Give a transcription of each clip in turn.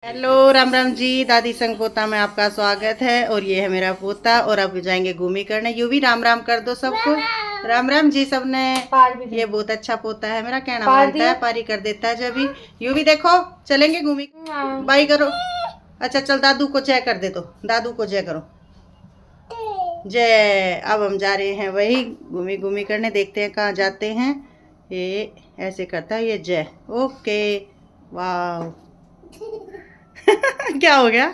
Hello Ram Ram ji. दादी संग पोता में आपका स्वागत है। और ये है मेरा पोता और अब जाएंगे घूमी करने। यू भी राम राम कर दो सबको। राम राम जी सबने। ये बहुत अच्छा पोता है मेरा, कहना मानता है, पारी कर देता है। जब भी यू भी देखो चलेंगे घूमी। बाई करो। अच्छा चल दादू को जय कर दे, तो दादू को जय करो। जय। अब हम जा रहे हैं वही घूमी घूमी करने, देखते हैं कहाँ जाते हैं। ये ऐसे करता है ये जय। ओके वाह। क्या हो गया,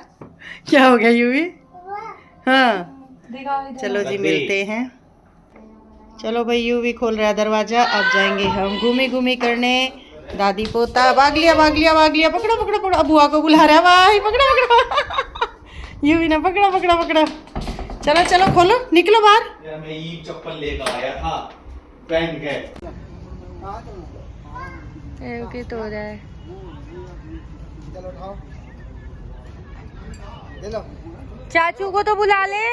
क्या हो गया यूवी? हाँ चलो जी मिलते हैं। चलो भाई यूवी खोल रहा है दरवाजा। अब जाएंगे हम घूमी घूमी करने। दादी पोता भाग लिया भाग लिया भाग लिया। पकड़ो पकड़ो पकड़ो, बुआ को बुला रहा है भाई। पकड़ो पकड़ो। यूवी ने पकड़ा पकड़ा पकड़ा। चलो चलो खोलो, निकलो बाहर। मैं ये चप्पल लेकर आया था, पहन के। तो हो रहा है। चलो उठाओ, ले लो। चाचू को तो बुला ले,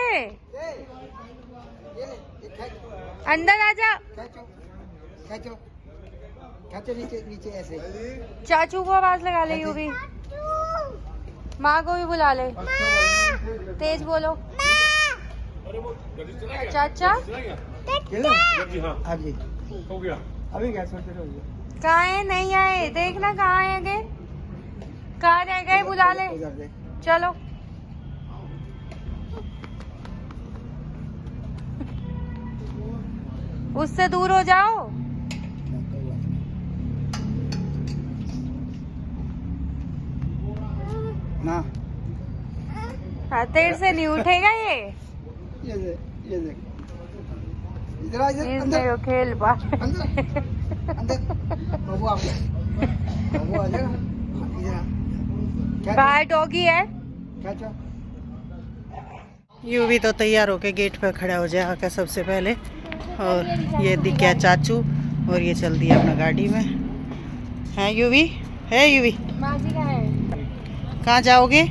अंदर आजा। खींचो खींचो नीचे नीचे ऐसे। चाचू को आवाज लगा ले। यू भी माँ को भी बुला ले, तेज बोलो। चाचा अभी क्या सोच रहे हो? कहाँ है? नहीं आए, देखना कहाँ है आगे, कहाँ रह गए, बुला ले। चलो उससे दूर हो जाओ। ना हाँ, देर से नहीं उठेगा ये देख इधर आ, इधर इसमें खेल पा। अंदर अंदर बाबू आ गया। बाबू आ जाएगा इधर। बाहर डॉगी है। खींचो। यू भी तो तैयार होके गेट पर खड़ा हो जाए आकर सबसे पहले। और ये दिख गया चाचू और ये चल दिया अपना गाड़ी में। है यूवी, है यूवी। माँ जी कहाँ है? कहाँ जाओगे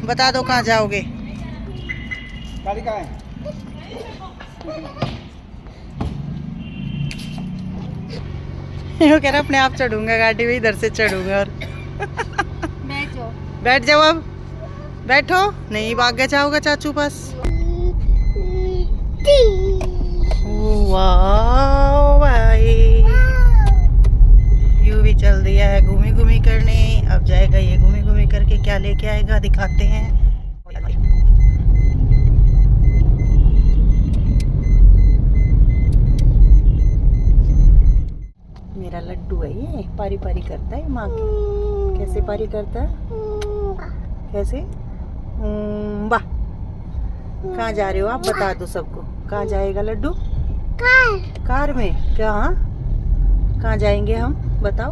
बता दो, कहाँ जाओगे? गाड़ी कहाँ है? वो कह रहा अपने आप चढ़ूंगा गाड़ी में, इधर से चढ़ूंगा। और बैठ जाओ अब, बैठो। नहीं भाग के जाओगे चाचू पास। वाह भाई, यू भी चल दिया है घूमी घूमी करने। अब जाएगा ये घूमी घूमी करके, क्या लेके आएगा दिखाते हैं। मेरा लड्डू है ये, पारी पारी करता है माँ की। कैसे पारी करता है, कैसे? वाह। कहाँ जा रहे हो आप, बता दो सबको। कहाँ जाएगा लड्डू? कार में। कहाँ कहाँ जाएंगे हम, बताओ।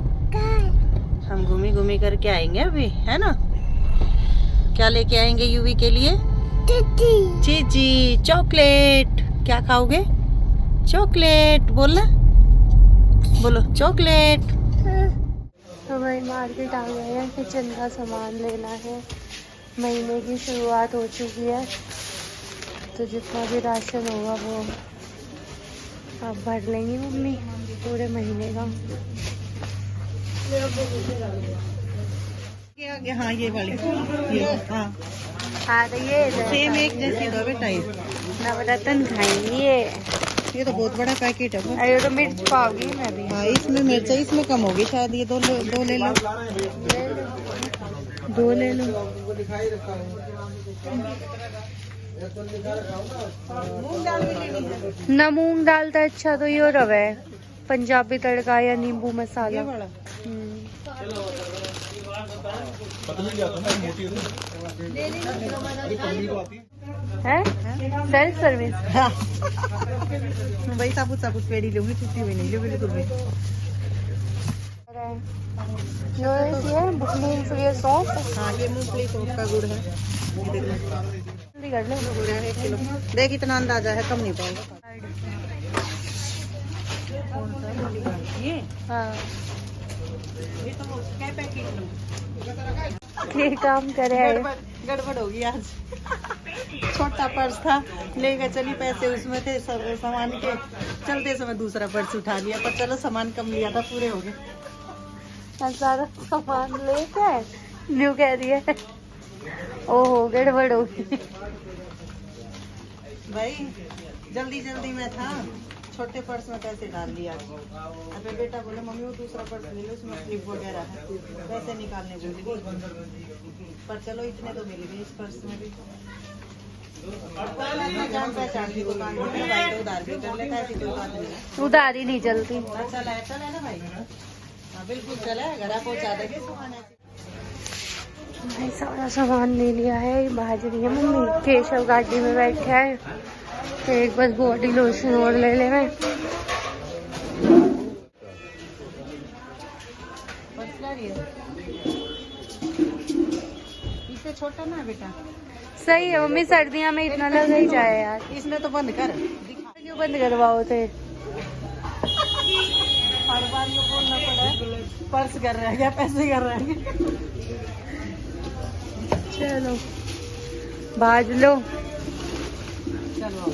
हम घूमी घूमी करके आएंगे अभी, है ना। क्या लेके आएंगे यूवी के लिए? चीची चॉकलेट। क्या खाओगे? चॉकलेट बोलना, बोलो चॉकलेट। तो भाई मार्केट आ गए हैं, किचन का सामान लेना है। महीने की शुरुआत हो चुकी है, तो जितना भी राशन होगा वो अब भर लेंगी मम्मी पूरे महीने का। हाँ ये वाली, ये हाँ हाँ तो ये सेम एक जैसी दो बेटा। ये नवरत्न खाएंगी ये तो बहुत बड़ा पैकेट है। अरे तो मिर्च पाओगी मैं भी। हाँ इसमें मिर्च इसमें कम होगी शायद। ये दो ले लो, दो ले लो। ना मूंग दाल था। अच्छा तो ये रवे पंजाबी तड़का या नींबू मसाला। है सेल्फ सर्विस। भाई साबुत साबुत पेड़ी लूंगी, छुट्टी भी नहीं लूंगी बिल्कुल भी। मूंगफली सौंफ। हाँ ये मूंगफली सौंफ का गुड़ है। कर लो। गुड़ है 1 किलो। देख इतना अंदाजा है, कम नहीं पाएगा। ये हाँ ये तो क्या पैकेट लूं? ये काम करे है। गड़बड़ होगी आज। छोटा पर्स था, लेकर चली, पैसे उसमें थे सामान के। चलते समय दूसरा पर्स उठा लिया, पर चलो सामान कम लिया था, पूरे हो गए। सारा सामान लेके न्यू कह रही है ओहो गड़बड़ होगी। भाई जल्दी जल्दी में था, छोटे पर्स में पैसे डाल दिया। अबे बेटा बोले मम्मी वो दूसरा पर्स ले लो, उसमें स्लिप वगैरह है, पैसे निकालने भूल गई। पर चलो इतने तो मिल गए इस पर्स में भी। जान पहचान की दुकान में भाई तो उधार भी कर लेता है, ऐसी कोई बात नहीं है। उधार ही नहीं चलती। चला है ना भाई। हाँ बिल्कुल चला है, घर पहुँचा देंगे सामान। भाई सारा सामान ले लिया है, भाज रही है मम्मी। केशव गाड़ी में बैठा है, तो एक बस बॉडी लोशन और ले ले मैं। इसे छोटा ना बेटा। सही है मम्मी, सर्दियाँ में इतना लग ही जाए यार। इसमें तो बंद कर, क्यों बंद करवाओ थे? हर बार ये बोलना पड़ा, पर्स कर रहे हैं क्या, पैसे कर रहे हैं। चलो भाज लो। चलो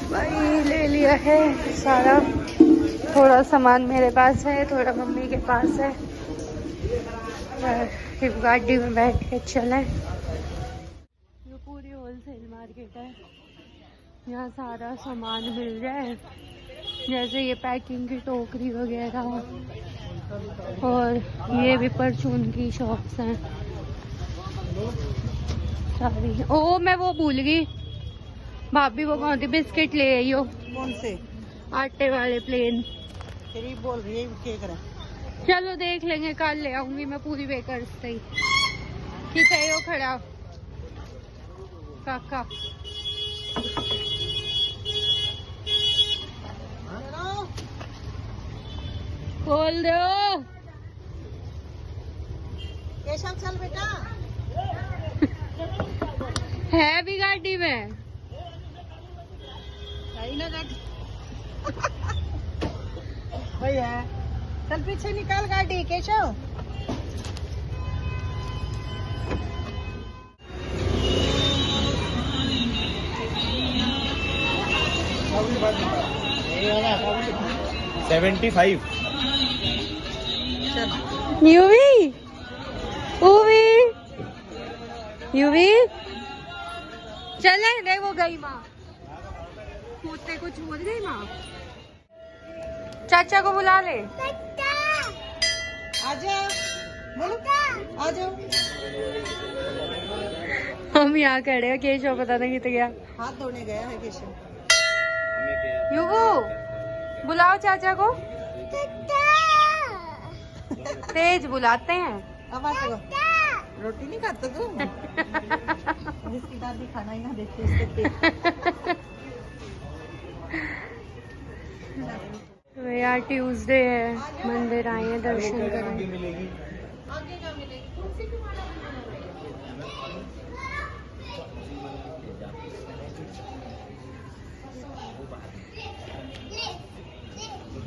भाई ले लिया है सारा। थोड़ा सामान मेरे पास है, थोड़ा मम्मी के पास है। फिर गाड़ी में बैठ के चले। ये पूरी होलसेल मार्केट है, यहाँ सारा सामान मिल जाए, जैसे ये पैकिंग की टोकरी वगैरह, और ये भी परचून की शॉप्स हैं सारी। ओ मैं वो भूल गई भाभी, वो कौन सी बिस्किट ले आई हो? कौन से? आटे वाले प्लेन। तेरी बोल रही है क्या करा? चलो देख लेंगे, कल ले आऊंगी मैं पूरी बेकर से। किसे हो खड़ा काका? खोल दो। केशव चल बेटा। है भी गाड़ी में ना गाड़ी। भैया चल पीछे निकाल गाड़ी केशव। $75। यूवी ऊवी यूवी चले नहीं, वो गई माँ कूदते को छोड़ गई माँ। चाचा को बुला ले। आजा बोलो, आजा। हम यहाँ खड़े हैं, केशव पता नहीं कितने गया। हाथ धोने गया है केशव। युगू बुलाओ चाचा को, तेज बुलाते हैं। अब आ चलो। रोटी नहीं खाता तू? जिसकी दादी खाना ही ना देती इसके। यार ट्यूसडे है, मंदिर आए हैं दर्शन करने।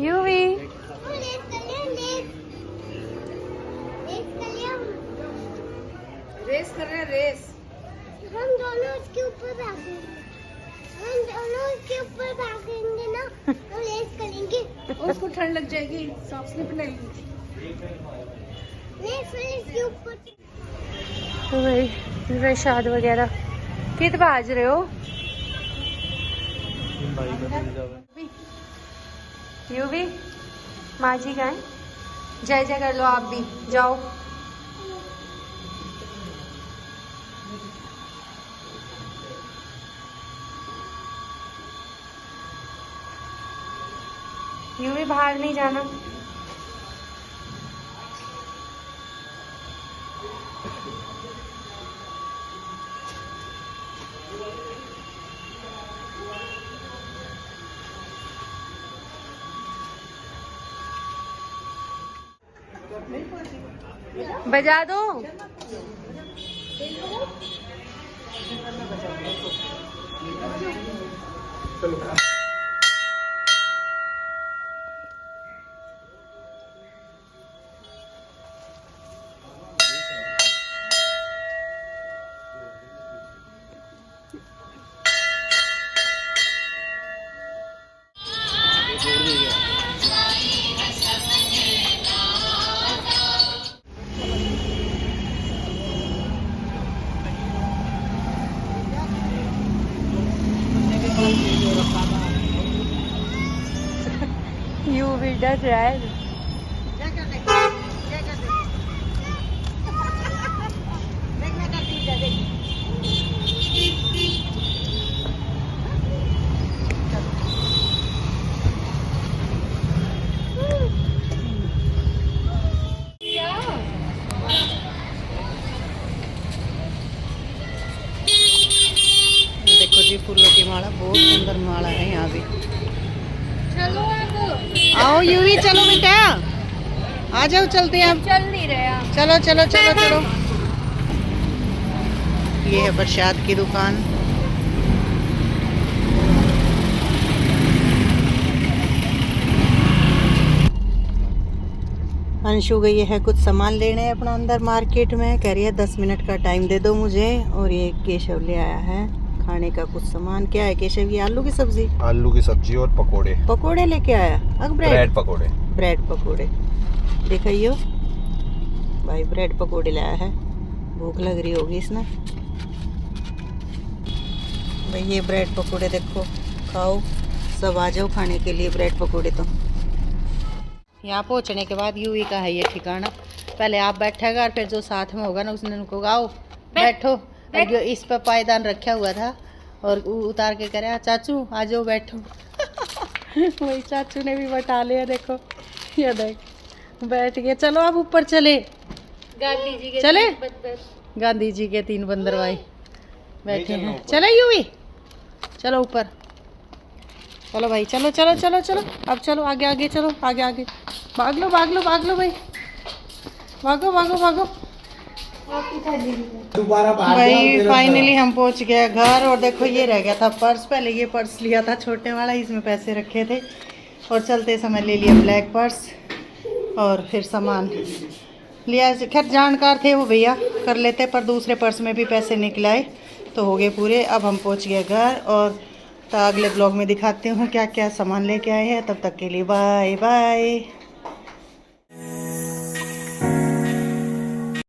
यूवी रेस कर रहे हैं, रेस। हम दोनों उसके ऊपर भागेंगे, हम दोनों उसके ऊपर भागेंगे ना, तो रेस करेंगे। उसको ठंड लग जाएगी, सांप स्लिप लगेगी। नहीं फिर इसके ऊपर। तो भाई प्रसाद वगैरह कित बाज रहे हो? यूवी माँ जी का है, जय जय कर लो आप भी, जाओ। यूवी बाहर नहीं जाना। बजा दो। You will the red. देखो जी फूलों की माला, बहुत सुंदर माला है यहाँ भी। चलो अब आओ यूवी, चलो बेटा, आ जाओ, चलते हैं अब। चल नहीं रहे आप। चलो चलो चलो चलो। ये है प्रसाद की दुकान। अंशु गई है कुछ सामान लेने अपना अंदर मार्केट में, कह रही है 10 मिनट का टाइम दे दो मुझे। और ये केशव ले आया है खाने का कुछ सामान। क्या है केशव? ये आलू की सब्जी, आलू की सब्जी और पकोड़े। पकोड़े लेके आया। अब ब्रेड पकोड़े। ब्रेड पकोड़े दिखाइयो भाई, ब्रेड पकोड़े लाया है। भूख लग रही होगी इसने भाई। ये ब्रेड पकोड़े देखो, खाओ सब, आ जाओ खाने के लिए ब्रेड पकोड़े। तो यहाँ पहुँचने के बाद यूवी का है ये ठिकाना। पहले आप बैठेगा और फिर जो साथ में होगा ना उसने उनको आओ बैठो। और जो इस पर पायदान रखा हुआ था और उतार के करे चाचू आ जाओ बैठो। वही चाचू ने भी बैठा लिया, देखो ये देख बैठ गए। चलो अब ऊपर चले, गांधी जी के चले? बंदर। गांधी जी के 3 बंदर भाई बैठे हैं। चलो यूवी, चलो ऊपर, चलो भाई, चलो चलो चलो चलो। अब चलो आगे आगे, चलो आगे आगे, भाग लो भाग लो भाग लो भाई, भागो भागो भागो भाई। फाइनली हम पहुंच गए घर। और देखो ये रह गया था पर्स। पहले ये पर्स लिया था छोटे वाला, इसमें पैसे रखे थे, और चलते समय ले लिया ब्लैक पर्स और फिर सामान लिया। खैर जानकार थे वो भैया, कर लेते, पर दूसरे पर्स में भी पैसे निकल आए तो हो गए पूरे। अब हम पहुंच गए घर, और तो अगले ब्लॉग में दिखाती हूँ क्या क्या सामान लेके आए हैं। तब तक के लिए बाय बाय।